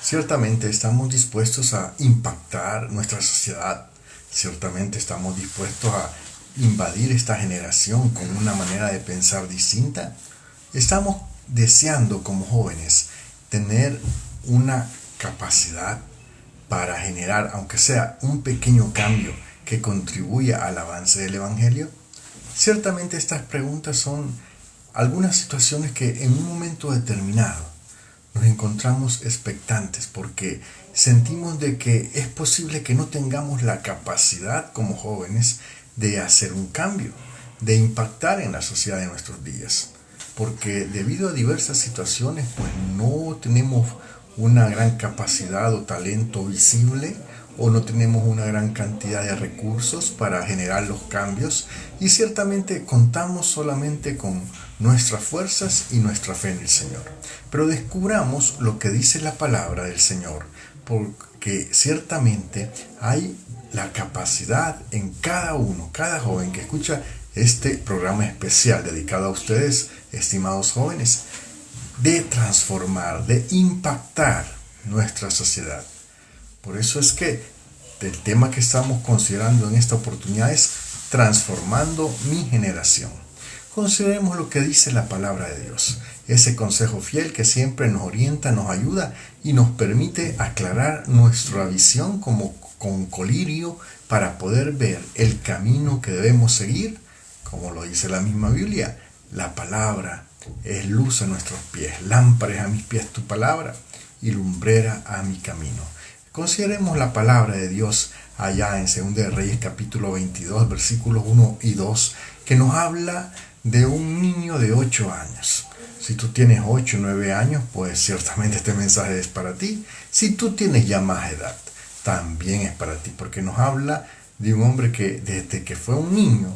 Ciertamente estamos dispuestos a impactar nuestra sociedad. Ciertamente estamos dispuestos a invadir esta generación con una manera de pensar distinta. Estamos deseando como jóvenes tener una capacidad para generar, aunque sea un pequeño cambio que contribuya al avance del Evangelio. Ciertamente estas preguntas son algunas situaciones que en un momento determinado nos encontramos expectantes porque sentimos de que es posible que no tengamos la capacidad como jóvenes de hacer un cambio, de impactar en la sociedad de nuestros días. Porque debido a diversas situaciones, pues no tenemos una gran capacidad o talento visible o no tenemos una gran cantidad de recursos para generar los cambios y ciertamente contamos solamente con nuestras fuerzas y nuestra fe en el Señor. Pero descubramos lo que dice la palabra del Señor, porque ciertamente hay la capacidad en cada uno, cada joven que escucha este programa especial dedicado a ustedes, estimados jóvenes, de transformar, de impactar nuestra sociedad. Por eso es que el tema que estamos considerando en esta oportunidad es transformando mi generación. Consideremos lo que dice la palabra de Dios, ese consejo fiel que siempre nos orienta, nos ayuda y nos permite aclarar nuestra visión como con colirio para poder ver el camino que debemos seguir, como lo dice la misma Biblia. La palabra es luz a nuestros pies, lámpara es a mis pies tu palabra y lumbrera a mi camino. Consideremos la palabra de Dios allá en 2 de Reyes capítulo 22 versículos 1 y 2 que nos habla de un niño de 8 años. Si tú tienes 8 o 9 años, pues ciertamente este mensaje es para ti. Si tú tienes ya más edad, también es para ti, porque nos habla de un hombre que desde que fue un niño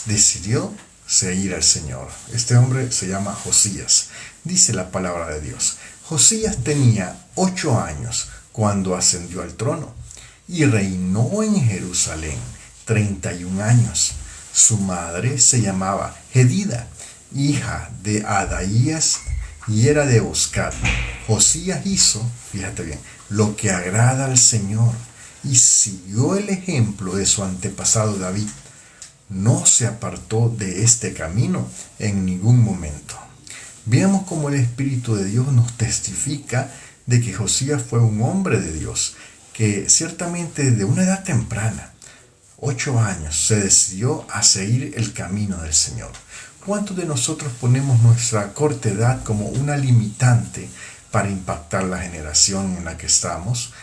decidió seguir al Señor. Este hombre se llama Josías. Dice la palabra de Dios. Josías tenía 8 años cuando ascendió al trono y reinó en Jerusalén 31 años. Su madre se llamaba Jedida, hija de Adaías, y era de Oscat. Josías hizo, fíjate bien, lo que agrada al Señor y siguió el ejemplo de su antepasado David. No se apartó de este camino en ningún momento. Veamos cómo el Espíritu de Dios nos testifica de que Josías fue un hombre de Dios, que ciertamente desde una edad temprana, 8 años, se decidió a seguir el camino del Señor. ¿Cuántos de nosotros ponemos nuestra corta edad como una limitante para impactar la generación en la que estamos?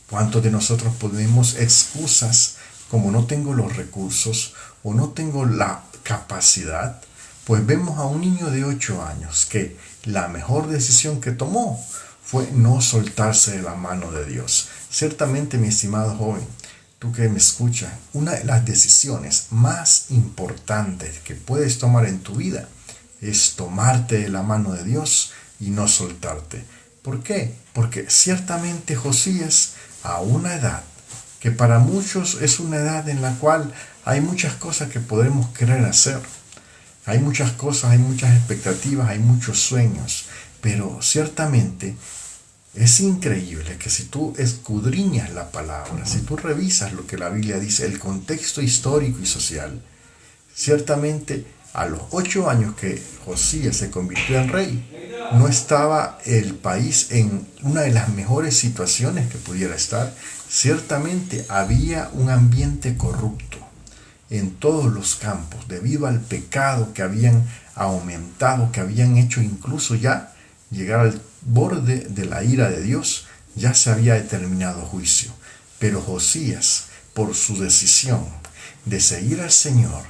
¿Cuántos de nosotros ponemos excusas como no tengo los recursos o no tengo la capacidad? Pues vemos a un niño de 8 años que la mejor decisión que tomó fue no soltarse de la mano de Dios. Ciertamente, mi estimado joven, tú que me escuchas, una de las decisiones más importantes que puedes tomar en tu vida es tomarte de la mano de Dios y no soltarte. ¿Por qué? Porque ciertamente Josías, a una edad que para muchos es una edad en la cual hay muchas cosas que podemos querer hacer, hay muchas cosas, hay muchas expectativas, hay muchos sueños, pero ciertamente es increíble que si tú escudriñas la palabra, si tú revisas lo que la Biblia dice, el contexto histórico y social, ciertamente a los 8 años que Josías se convirtió en rey, no estaba el país en una de las mejores situaciones que pudiera estar. Ciertamente había un ambiente corrupto en todos los campos debido al pecado que habían aumentado, que habían hecho incluso ya llegar al borde de la ira de Dios. Ya se había determinado juicio, pero Josías, por su decisión de seguir al Señor,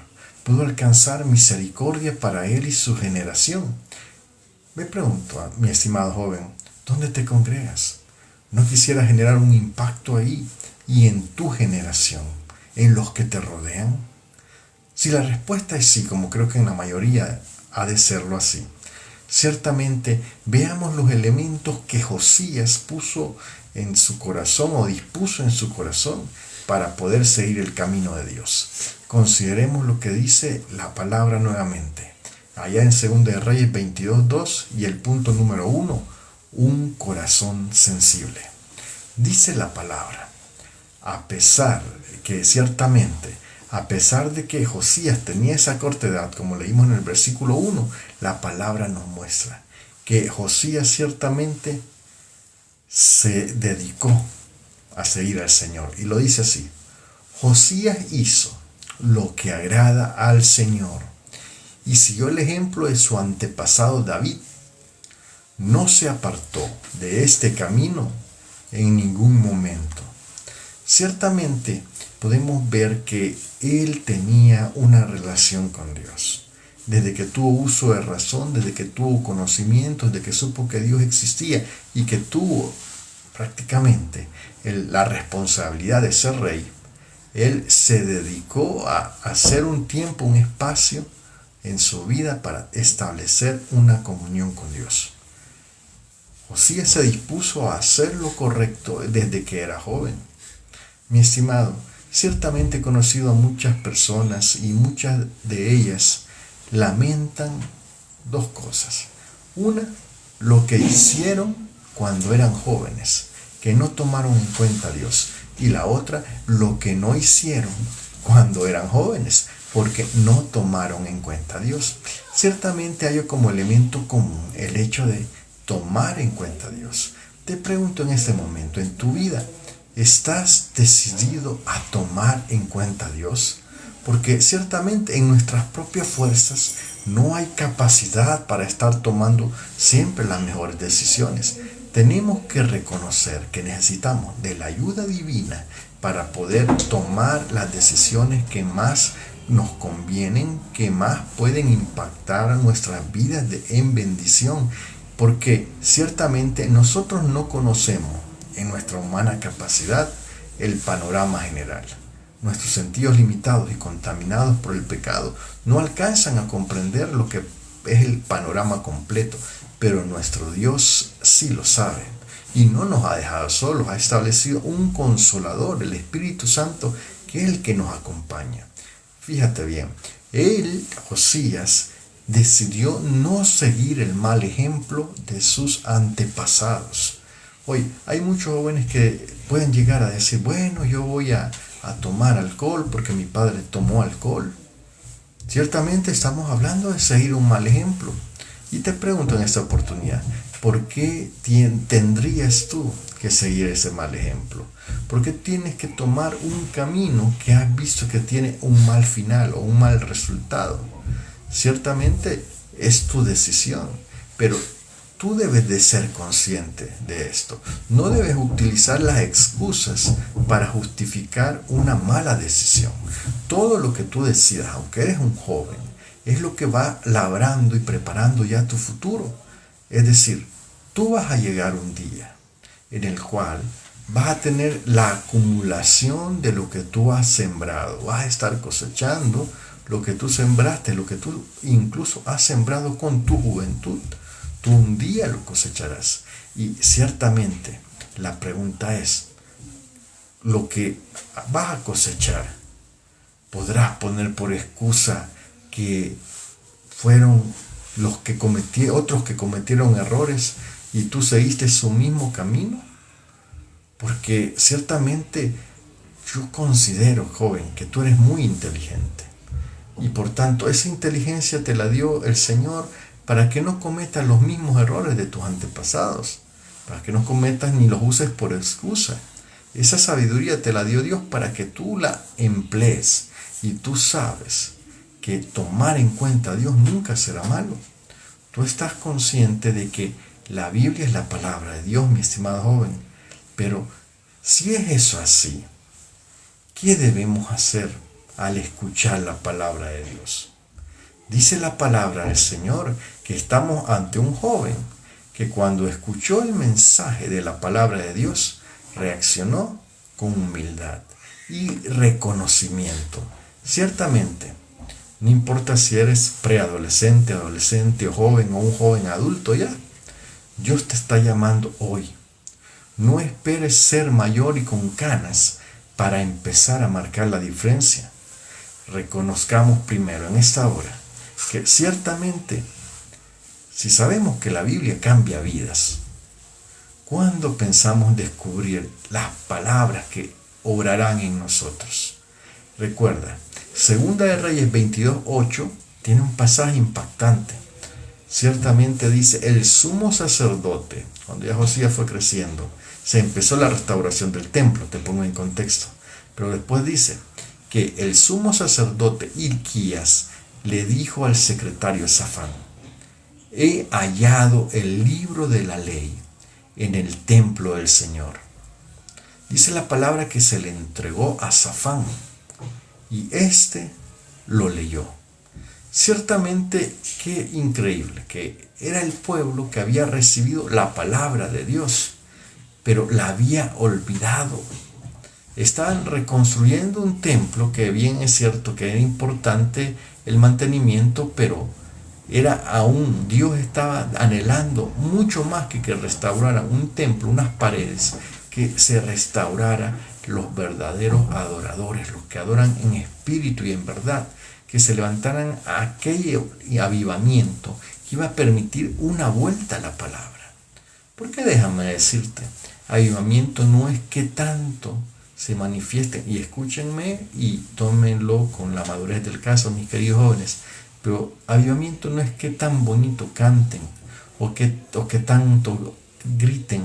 pudo alcanzar misericordia para él y su generación. Me pregunto, mi estimado joven, ¿dónde te congregas? ¿No quisieras generar un impacto ahí y en tu generación, en los que te rodean? Si la respuesta es sí, como creo que en la mayoría ha de serlo así, ciertamente veamos los elementos que Josías puso en su corazón o dispuso en su corazón para poder seguir el camino de Dios. Consideremos lo que dice la palabra nuevamente. Allá en 2 de Reyes 22:2 y el punto número 1, un corazón sensible. Dice la palabra, a pesar de que Josías tenía esa corta edad, como leímos en el versículo 1, la palabra nos muestra que Josías ciertamente se dedicó a seguir al Señor. Y lo dice así, Josías hizo lo que agrada al Señor y siguió el ejemplo de su antepasado David. No se apartó de este camino en ningún momento. Ciertamente podemos ver que él tenía una relación con Dios. Desde que tuvo uso de razón, desde que tuvo conocimiento, desde que supo que Dios existía y que tuvo prácticamente la responsabilidad de ser rey, él se dedicó a hacer un tiempo, un espacio en su vida para establecer una comunión con Dios. Josías se dispuso a hacer lo correcto desde que era joven. Mi estimado, ciertamente he conocido a muchas personas y muchas de ellas lamentan dos cosas. Una, lo que hicieron cuando eran jóvenes, que no tomaron en cuenta a Dios. Y la otra, lo que no hicieron cuando eran jóvenes, porque no tomaron en cuenta a Dios. Ciertamente hay como elemento común el hecho de tomar en cuenta a Dios. Te pregunto en este momento, en tu vida, ¿estás decidido a tomar en cuenta a Dios? Porque ciertamente en nuestras propias fuerzas no hay capacidad para estar tomando siempre las mejores decisiones. Tenemos que reconocer que necesitamos de la ayuda divina para poder tomar las decisiones que más nos convienen, que más pueden impactar nuestras vidas en bendición. Porque ciertamente nosotros no conocemos en nuestra humana capacidad el panorama general. Nuestros sentidos limitados y contaminados por el pecado no alcanzan a comprender lo que es el panorama completo, pero nuestro Dios sí lo sabe y no nos ha dejado solos, ha establecido un consolador, el Espíritu Santo, que es el que nos acompaña. Fíjate bien, Josías, decidió no seguir el mal ejemplo de sus antepasados. Hoy hay muchos jóvenes que pueden llegar a decir, bueno, yo voy a tomar alcohol porque mi padre tomó alcohol. Ciertamente estamos hablando de seguir un mal ejemplo. Y te pregunto en esta oportunidad, ¿por qué tendrías tú que seguir ese mal ejemplo? ¿Por qué tienes que tomar un camino que has visto que tiene un mal final o un mal resultado? Ciertamente es tu decisión, pero tú debes de ser consciente de esto. No debes utilizar las excusas para justificar una mala decisión. Todo lo que tú decidas, aunque eres un joven, es lo que va labrando y preparando ya tu futuro. Es decir, tú vas a llegar un día en el cual vas a tener la acumulación de lo que tú has sembrado. Vas a estar cosechando lo que tú sembraste, lo que tú incluso has sembrado con tu juventud. Tú un día lo cosecharás. Y ciertamente la pregunta es, lo que vas a cosechar, ¿podrás poner por excusa que fueron otros que cometieron errores y tú seguiste su mismo camino? Porque ciertamente yo considero, joven, que tú eres muy inteligente. Y por tanto, esa inteligencia te la dio el Señor para que no cometas los mismos errores de tus antepasados, para que no cometas ni los uses por excusa. Esa sabiduría te la dio Dios para que tú la emplees. Y tú sabes que tomar en cuenta a Dios nunca será malo. Tú estás consciente de que la Biblia es la palabra de Dios, mi estimado joven. Pero si es eso así, ¿qué debemos hacer al escuchar la palabra de Dios? Dice la palabra del Señor que estamos ante un joven que cuando escuchó el mensaje de la palabra de Dios, reaccionó con humildad y reconocimiento. Ciertamente, no importa si eres preadolescente, adolescente o joven o un joven adulto ya, Dios te está llamando hoy. No esperes ser mayor y con canas para empezar a marcar la diferencia. Reconozcamos primero en esta hora que ciertamente, si sabemos que la Biblia cambia vidas, ¿Cuándo pensamos descubrir las palabras que obrarán en nosotros? Recuerda, Segunda de Reyes 22:8 tiene un pasaje impactante. Ciertamente dice, el sumo sacerdote, cuando ya Josías fue creciendo, se empezó la restauración del templo, te pongo en contexto. Pero después dice que el sumo sacerdote Hilquías le dijo al secretario Safán, he hallado el libro de la ley en el templo del Señor. Dice la palabra que se le entregó a Safán y éste lo leyó. Ciertamente, qué increíble, que era el pueblo que había recibido la palabra de Dios, pero la había olvidado. Estaban reconstruyendo un templo que bien es cierto que era importante el mantenimiento, pero era aún, Dios estaba anhelando mucho más que restauraran un templo, unas paredes, que se restaurara los verdaderos adoradores, los que adoran en espíritu y en verdad, que se levantaran a aquel avivamiento que iba a permitir una vuelta a la palabra. Porque déjame decirte, avivamiento no es que tanto se manifieste, y escúchenme y tómenlo con la madurez del caso, mis queridos jóvenes, pero avivamiento no es que tan bonito canten o que tanto griten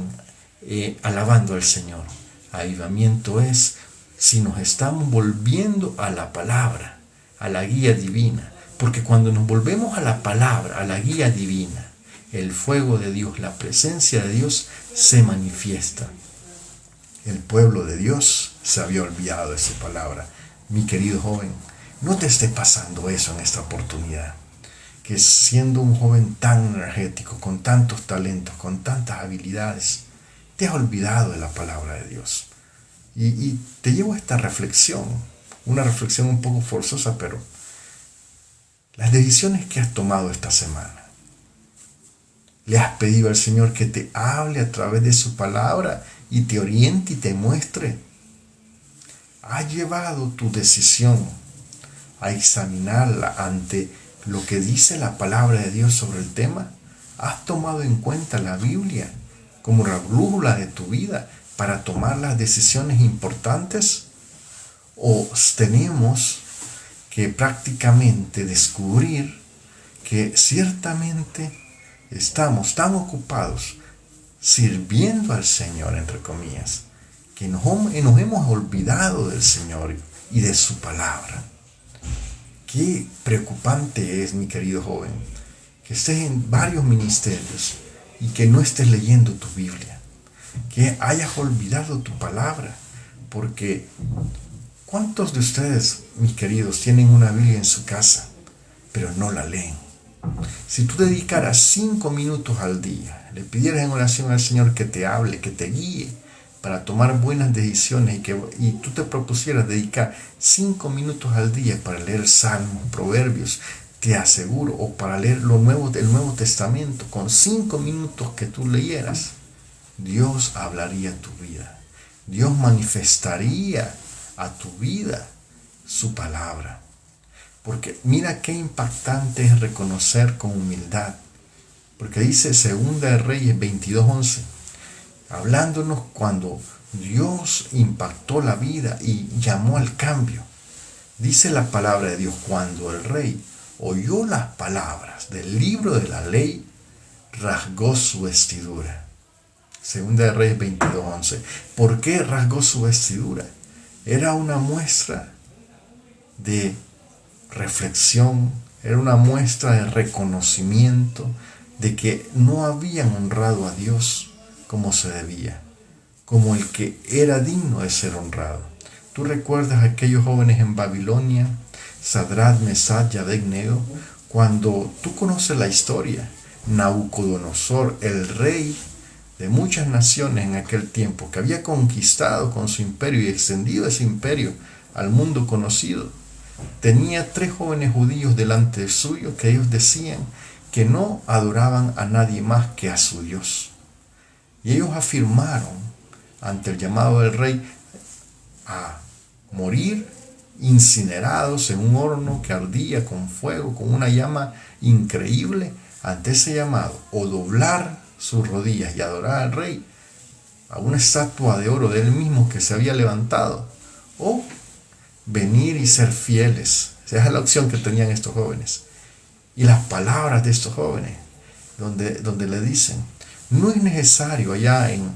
alabando al Señor. Avivamiento es si nos estamos volviendo a la palabra, a la guía divina, porque cuando nos volvemos a la palabra, a la guía divina, el fuego de Dios, la presencia de Dios se manifiesta. El pueblo de Dios se había olvidado de su palabra. Mi querido joven, no te esté pasando eso en esta oportunidad, que siendo un joven tan energético, con tantos talentos, con tantas habilidades, te has olvidado de la palabra de Dios. Y te llevo a esta reflexión, una reflexión un poco forzosa, pero las decisiones que has tomado esta semana, le has pedido al Señor que te hable a través de su palabra y te oriente y te muestre. ¿Has llevado tu decisión a examinarla ante lo que dice la palabra de Dios sobre el tema? ¿Has tomado en cuenta la Biblia como la brújula de tu vida para tomar las decisiones importantes? ¿O tenemos que prácticamente descubrir que ciertamente estamos tan ocupados sirviendo al Señor, entre comillas, que nos hemos olvidado del Señor y de su palabra? Qué preocupante es, mi querido joven, que estés en varios ministerios y que no estés leyendo tu Biblia, que hayas olvidado tu palabra, porque ¿cuántos de ustedes, mis queridos, tienen una Biblia en su casa, pero no la leen? Si tú dedicaras 5 minutos al día, le pidieras en oración al Señor que te hable, que te guíe para tomar buenas decisiones y tú te propusieras dedicar 5 minutos al día para leer Salmos, Proverbios, te aseguro, o para leer el Nuevo Testamento, con 5 minutos que tú leyeras, Dios hablaría a tu vida. Dios manifestaría a tu vida su palabra. Porque mira qué impactante es reconocer con humildad. Porque dice Segunda de Reyes 22:11, hablándonos cuando Dios impactó la vida y llamó al cambio. Dice la palabra de Dios, cuando el rey oyó las palabras del libro de la ley, rasgó su vestidura. Segunda de Reyes 22:11. ¿Por qué rasgó su vestidura? Era una muestra de reflexión, era una muestra de reconocimiento de que no habían honrado a Dios como se debía, como el que era digno de ser honrado. ¿Tú recuerdas a aquellos jóvenes en Babilonia, Sadrach, Mesach y Abednego? Cuando tú conoces la historia, Nabucodonosor, el rey de muchas naciones en aquel tiempo, que había conquistado con su imperio y extendido ese imperio al mundo conocido, tenía 3 jóvenes judíos delante de suyo que ellos decían que no adoraban a nadie más que a su Dios. Y ellos afirmaron ante el llamado del rey a morir incinerados en un horno que ardía con fuego, con una llama increíble, ante ese llamado, o doblar sus rodillas y adorar al rey, a una estatua de oro de él mismo que se había levantado, o venir y ser fieles. Esa es la opción que tenían estos jóvenes. Y las palabras de estos jóvenes, donde le dicen, no es necesario allá en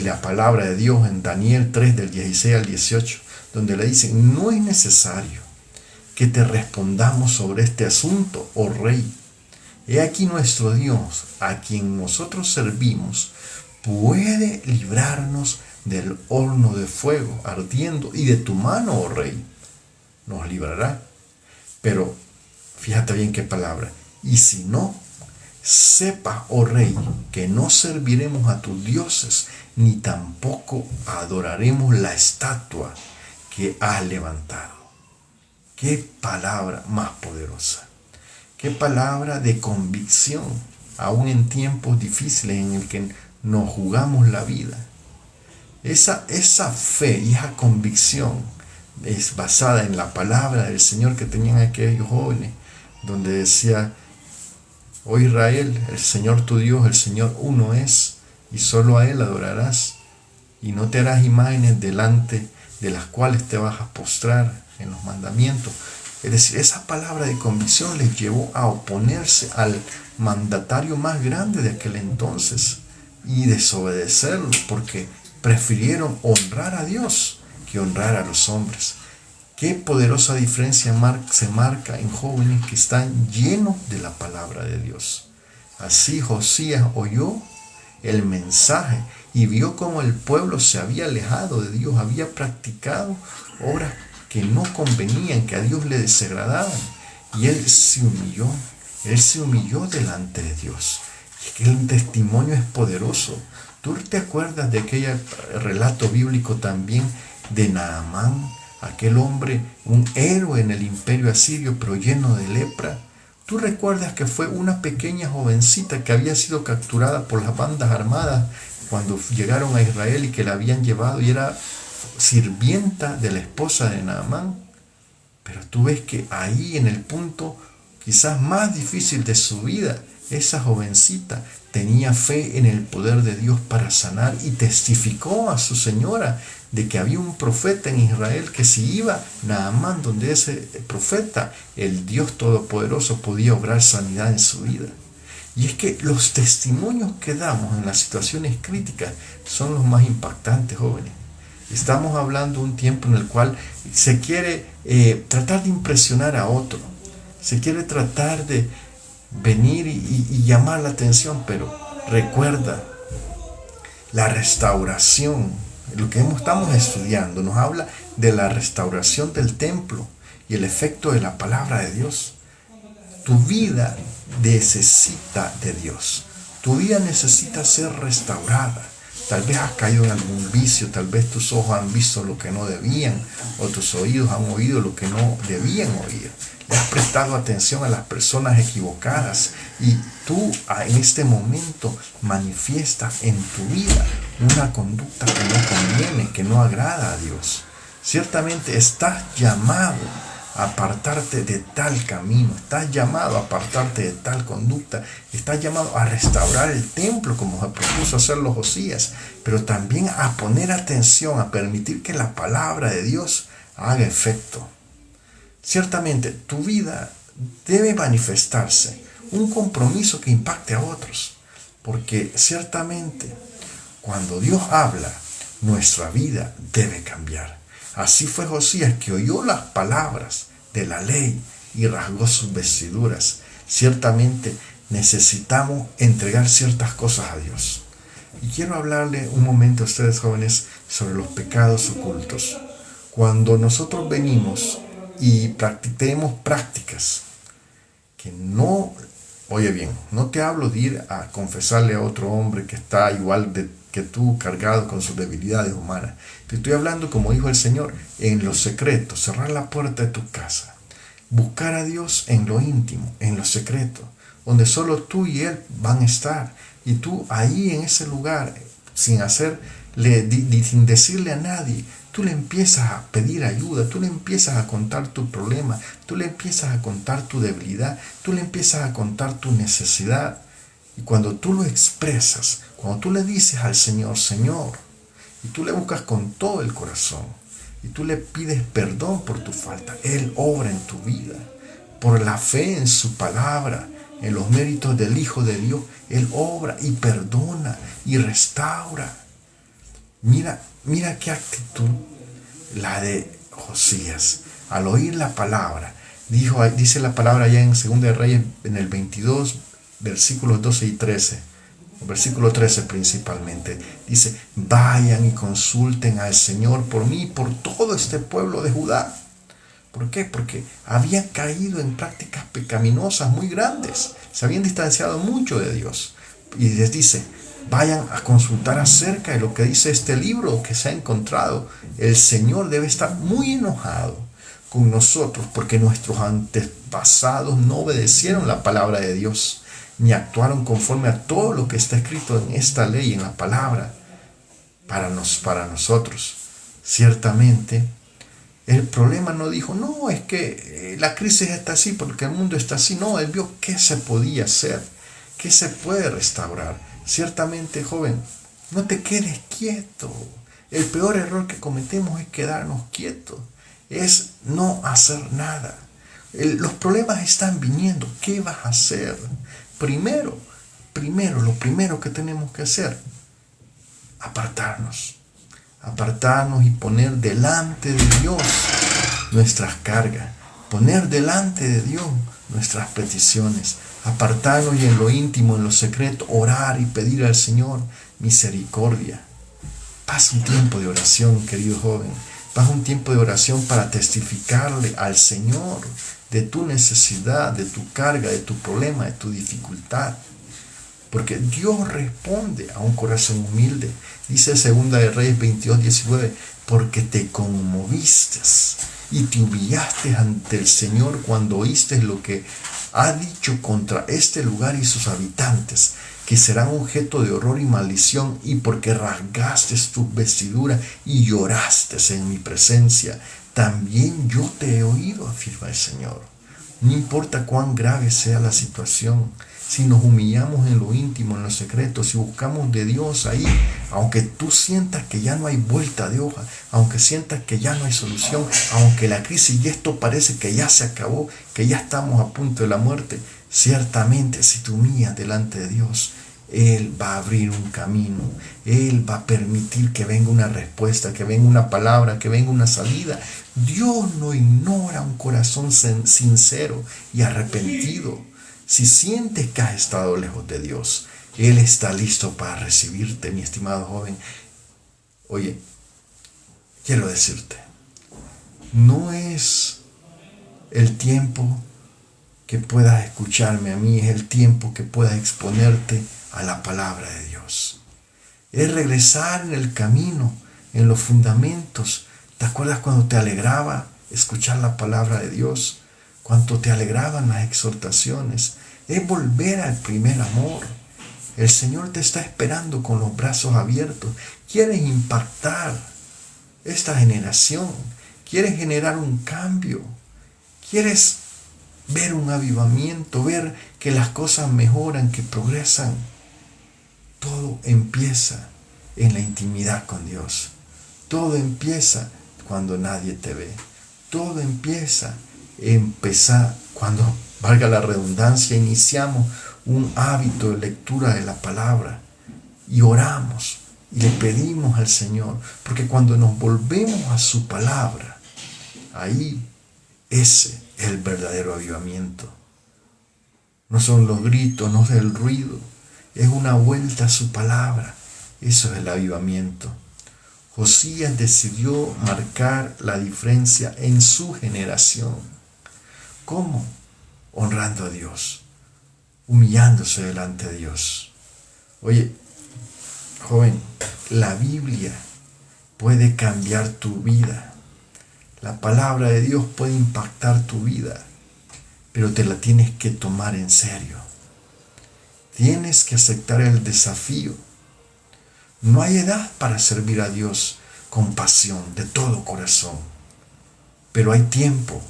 la palabra de Dios en Daniel 3 del 16 al 18, donde le dicen, no es necesario que te respondamos sobre este asunto, oh rey. He aquí nuestro Dios, a quien nosotros servimos, puede librarnos del horno de fuego ardiendo, y de tu mano, oh rey, nos librará. Pero fíjate bien qué palabra. Y si no, sepa, oh rey, que no serviremos a tus dioses, ni tampoco adoraremos la estatua que has levantado. Qué palabra más poderosa. Qué palabra de convicción, aún en tiempos difíciles en el que nos jugamos la vida. Esa fe y esa convicción es basada en la palabra del Señor que tenían aquellos jóvenes, donde decía, oh Israel, el Señor tu Dios, el Señor uno es, y solo a Él adorarás, y no te harás imágenes delante de las cuales te vas a postrar en los mandamientos. Es decir, esa palabra de convicción les llevó a oponerse al mandatario más grande de aquel entonces y desobedecerlo, porque prefirieron honrar a Dios que honrar a los hombres. Qué poderosa diferencia se marca en jóvenes que están llenos de la palabra de Dios. Así Josías oyó el mensaje y vio cómo el pueblo se había alejado de Dios, había practicado obras que no convenían, que a Dios le desagradaban, y él se humilló delante de Dios. Y el testimonio es poderoso. ¿Tú te acuerdas de aquel relato bíblico también de Naamán, aquel hombre, un héroe en el imperio asirio, pero lleno de lepra? ¿Tú recuerdas que fue una pequeña jovencita que había sido capturada por las bandas armadas cuando llegaron a Israel y que la habían llevado y era sirvienta de la esposa de Naamán? Pero tú ves que ahí, en el punto quizás más difícil de su vida, esa jovencita tenía fe en el poder de Dios para sanar y testificó a su señora de que había un profeta en Israel, que si iba Naamán donde ese profeta, el Dios Todopoderoso podía obrar sanidad en su vida. Y es que los testimonios que damos en las situaciones críticas son los más impactantes, jóvenes. Estamos hablando de un tiempo en el cual se quiere tratar de impresionar a otro, se quiere tratar de venir y llamar la atención, pero recuerda, la restauración, lo que estamos estudiando, nos habla de la restauración del templo y el efecto de la palabra de Dios. Tu vida necesita de Dios, tu vida necesita ser restaurada. Tal vez has caído en algún vicio, tal vez tus ojos han visto lo que no debían, o tus oídos han oído lo que no debían oír. Le has prestado atención a las personas equivocadas y tú en este momento manifiestas en tu vida una conducta que no conviene, que no agrada a Dios. Ciertamente estás llamado a apartarte de tal camino, estás llamado a apartarte de tal conducta, estás llamado a restaurar el templo como se propuso hacerlo Josías, pero también a poner atención, a permitir que la palabra de Dios haga efecto. Ciertamente tu vida debe manifestarse un compromiso que impacte a otros, porque ciertamente cuando Dios habla, nuestra vida debe cambiar. Así fue Josías, que oyó las palabras de la ley y rasgó sus vestiduras. Ciertamente necesitamos entregar ciertas cosas a Dios. Y quiero hablarle un momento a ustedes, jóvenes, sobre los pecados ocultos. Cuando nosotros venimos y practiquemos prácticas que no, oye bien, no te hablo de ir a confesarle a otro hombre que está igual que tú, cargado con sus debilidades humanas. Te estoy hablando, como dijo el Señor, en lo secreto, cerrar la puerta de tu casa, buscar a Dios en lo íntimo, en lo secreto, donde solo tú y Él van a estar, y tú ahí en ese lugar, sin decirle a nadie, tú le empiezas a pedir ayuda, tú le empiezas a contar tu problema, tú le empiezas a contar tu debilidad, tú le empiezas a contar tu necesidad. Y cuando tú lo expresas, Cuando tú le dices al Señor, Señor, y tú le buscas con todo el corazón, y tú le pides perdón por tu falta, Él obra en tu vida. Por la fe en su palabra, en los méritos del Hijo de Dios, Él obra y perdona y restaura. Mira qué actitud la de Josías. Al oír la palabra, dice la palabra allá en 2 de Reyes, en el 22, versículos 12 y 13. Versículo 13 principalmente. Dice, vayan y consulten al Señor por mí y por todo este pueblo de Judá. ¿Por qué? Porque habían caído en prácticas pecaminosas muy grandes. Se habían distanciado mucho de Dios. Y les dice, vayan a consultar acerca de lo que dice este libro que se ha encontrado. El Señor debe estar muy enojado con nosotros porque nuestros antepasados no obedecieron la palabra de Dios, ni actuaron conforme a todo lo que está escrito en esta ley, en la palabra, para nosotros. Ciertamente, el problema no dijo, no, es que la crisis está así porque el mundo está así. No, él vio qué se podía hacer, qué se puede restaurar. Ciertamente, joven, no te quedes quieto. El peor error que cometemos es quedarnos quietos, es no hacer nada. Los problemas están viniendo, ¿qué vas a hacer? Lo primero que tenemos que hacer, apartarnos y poner delante de Dios nuestras cargas, poner delante de Dios nuestras peticiones, apartarnos y en lo íntimo, en lo secreto, orar y pedir al Señor misericordia. Pasa un tiempo de oración, querido joven, pasa un tiempo de oración para testificarle al Señor de tu necesidad, de tu carga, de tu problema, de tu dificultad. Porque Dios responde a un corazón humilde. Dice 2 de Reyes 22, 19, porque te conmoviste y te humillaste ante el Señor cuando oíste lo que ha dicho contra este lugar y sus habitantes, que serán objeto de horror y maldición, y porque rasgaste tus vestiduras y lloraste en mi presencia, también yo te he oído, afirma el Señor. No importa cuán grave sea la situación, si nos humillamos en lo íntimo, en lo secreto, si buscamos de Dios ahí, aunque tú sientas que ya no hay vuelta de hoja, aunque sientas que ya no hay solución, aunque la crisis y esto parece que ya se acabó, que ya estamos a punto de la muerte, ciertamente si te humillas delante de Dios, Él va a abrir un camino, Él va a permitir que venga una respuesta, que venga una palabra, que venga una salida. Dios no ignora un corazón sincero y arrepentido. Si sientes que has estado lejos de Dios, Él está listo para recibirte, mi estimado joven. Oye, quiero decirte, no es el tiempo que puedas escucharme a mí, es el tiempo que puedas exponerte a la palabra de Dios. Es regresar en el camino, en los fundamentos. ¿Te acuerdas cuando te alegraba escuchar la palabra de Dios? Cuánto te alegraban las exhortaciones. Es volver al primer amor. El Señor te está esperando con los brazos abiertos. Quieres impactar esta generación. Quieres generar un cambio. Quieres ver un avivamiento, ver que las cosas mejoran, que progresan. Todo empieza en la intimidad con Dios. Todo empieza cuando nadie te ve. Todo empieza cuando, valga la redundancia, iniciamos un hábito de lectura de la palabra y oramos y le pedimos al Señor, porque cuando nos volvemos a su palabra, ahí ese es el verdadero avivamiento. No son los gritos, no es el ruido, es una vuelta a su palabra. Eso es el avivamiento. Josías decidió marcar la diferencia en su generación. ¿Cómo? Honrando a Dios, humillándose delante de Dios. Oye, joven, la Biblia puede cambiar tu vida. La palabra de Dios puede impactar tu vida, pero te la tienes que tomar en serio. Tienes que aceptar el desafío. No hay edad para servir a Dios con pasión, de todo corazón, pero hay tiempo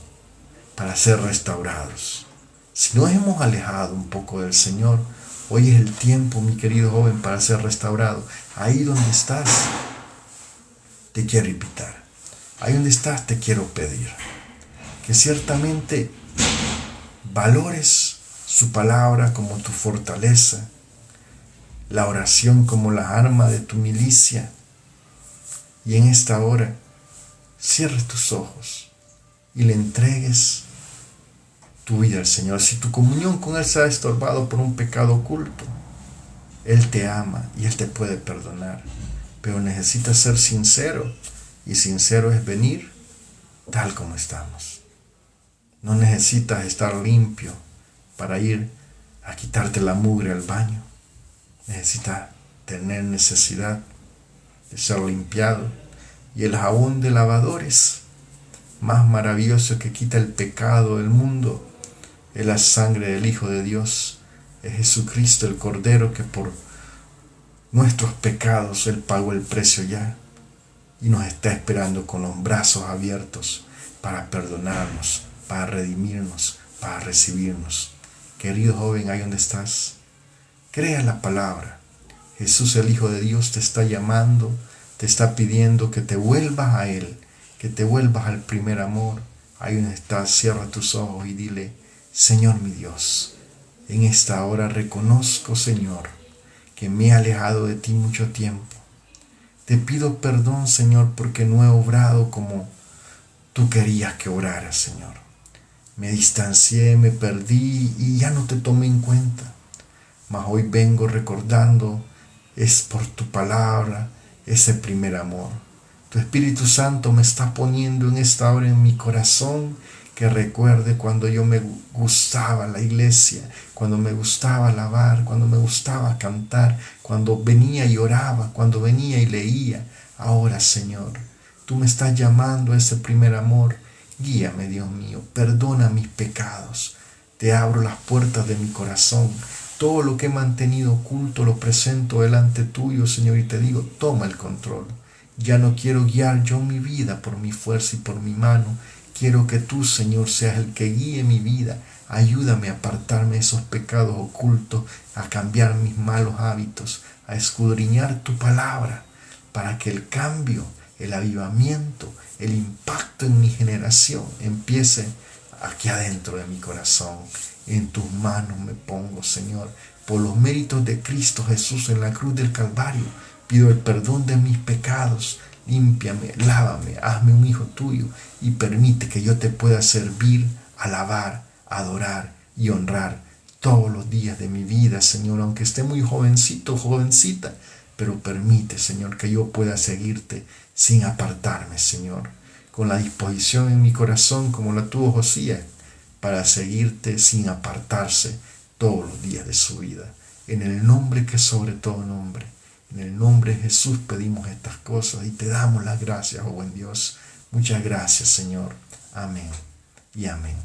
para ser restaurados. Si nos hemos alejado un poco del Señor, Hoy es el tiempo, mi querido joven, para ser restaurado. Ahí donde estás, te quiero invitar. Ahí donde estás, te quiero pedir que ciertamente valores su palabra como tu fortaleza, la oración como la arma de tu milicia, y en esta hora cierres tus ojos y le entregues tu vida al Señor. Si tu comunión con Él se ha estorbado por un pecado oculto, Él te ama y Él te puede perdonar, pero necesitas ser sincero, y sincero es venir tal como estamos. No necesitas estar limpio para ir a quitarte la mugre al baño. Necesitas tener necesidad de ser limpiado, y el jabón de lavadores más maravilloso que quita el pecado del mundo es la sangre del Hijo de Dios, es Jesucristo el Cordero, que por nuestros pecados Él pagó el precio ya y nos está esperando con los brazos abiertos para perdonarnos, para redimirnos, para recibirnos. Querido joven, ahí donde estás, crea la palabra. Jesús el Hijo de Dios te está llamando, te está pidiendo que te vuelvas a Él, que te vuelvas al primer amor. Ahí donde estás, cierra tus ojos y dile: Señor mi Dios, en esta hora reconozco, Señor, que me he alejado de ti mucho tiempo. Te pido perdón, Señor, porque no he obrado como tú querías que obrara, Señor. Me distancié, me perdí y ya no te tomé en cuenta. Mas hoy vengo recordando, es por tu palabra, ese primer amor. Tu Espíritu Santo me está poniendo en esta hora en mi corazón que recuerde cuando yo me gustaba la iglesia, cuando me gustaba alabar, cuando me gustaba cantar, cuando venía y oraba, cuando venía y leía. Ahora, Señor, tú me estás llamando a ese primer amor. Guíame, Dios mío, perdona mis pecados. Te abro las puertas de mi corazón. Todo lo que he mantenido oculto lo presento delante tuyo, Señor, y te digo: toma el control. Ya no quiero guiar yo mi vida por mi fuerza y por mi mano. Quiero que tú, Señor, seas el que guíe mi vida. Ayúdame a apartarme de esos pecados ocultos, a cambiar mis malos hábitos, a escudriñar tu palabra, para que el cambio, el avivamiento, el impacto en mi generación empiece aquí adentro de mi corazón. En tus manos me pongo, Señor. Por los méritos de Cristo Jesús en la cruz del Calvario, pido el perdón de mis pecados. Límpiame, lávame, hazme un hijo tuyo y permite que yo te pueda servir, alabar, adorar y honrar todos los días de mi vida, Señor, aunque esté muy jovencito, jovencita, pero permite, Señor, que yo pueda seguirte sin apartarme, Señor, con la disposición en mi corazón como la tuvo Josías, para seguirte sin apartarse todos los días de su vida. En el nombre que es sobre todo nombre, en el nombre de Jesús pedimos estas cosas y te damos las gracias, oh buen Dios. Muchas gracias, Señor. Amén y amén.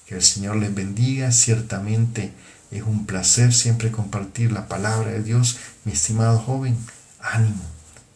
Que el Señor les bendiga. Ciertamente es un placer siempre compartir la palabra de Dios. Mi estimado joven, ánimo.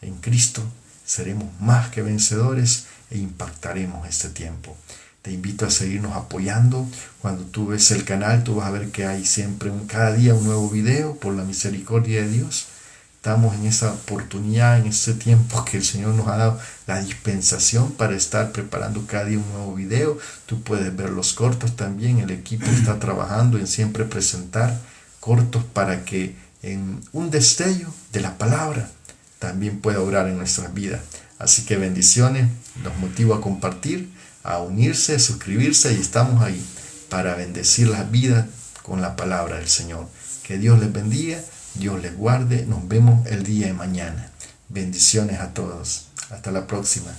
En Cristo seremos más que vencedores e impactaremos este tiempo. Te invito a seguirnos apoyando. Cuando tú ves el canal, tú vas a ver que hay siempre cada día un nuevo video por la misericordia de Dios. Estamos en esa oportunidad, en este tiempo que el Señor nos ha dado la dispensación para estar preparando cada día un nuevo video. Tú puedes ver los cortos también. El equipo está trabajando en siempre presentar cortos para que en un destello de la palabra también pueda obrar en nuestras vidas. Así que bendiciones, los motivo a compartir, a unirse, a suscribirse, y estamos ahí para bendecir las vidas con la palabra del Señor. Que Dios les bendiga, Dios les guarde. Nos vemos el día de mañana. Bendiciones a todos. Hasta la próxima.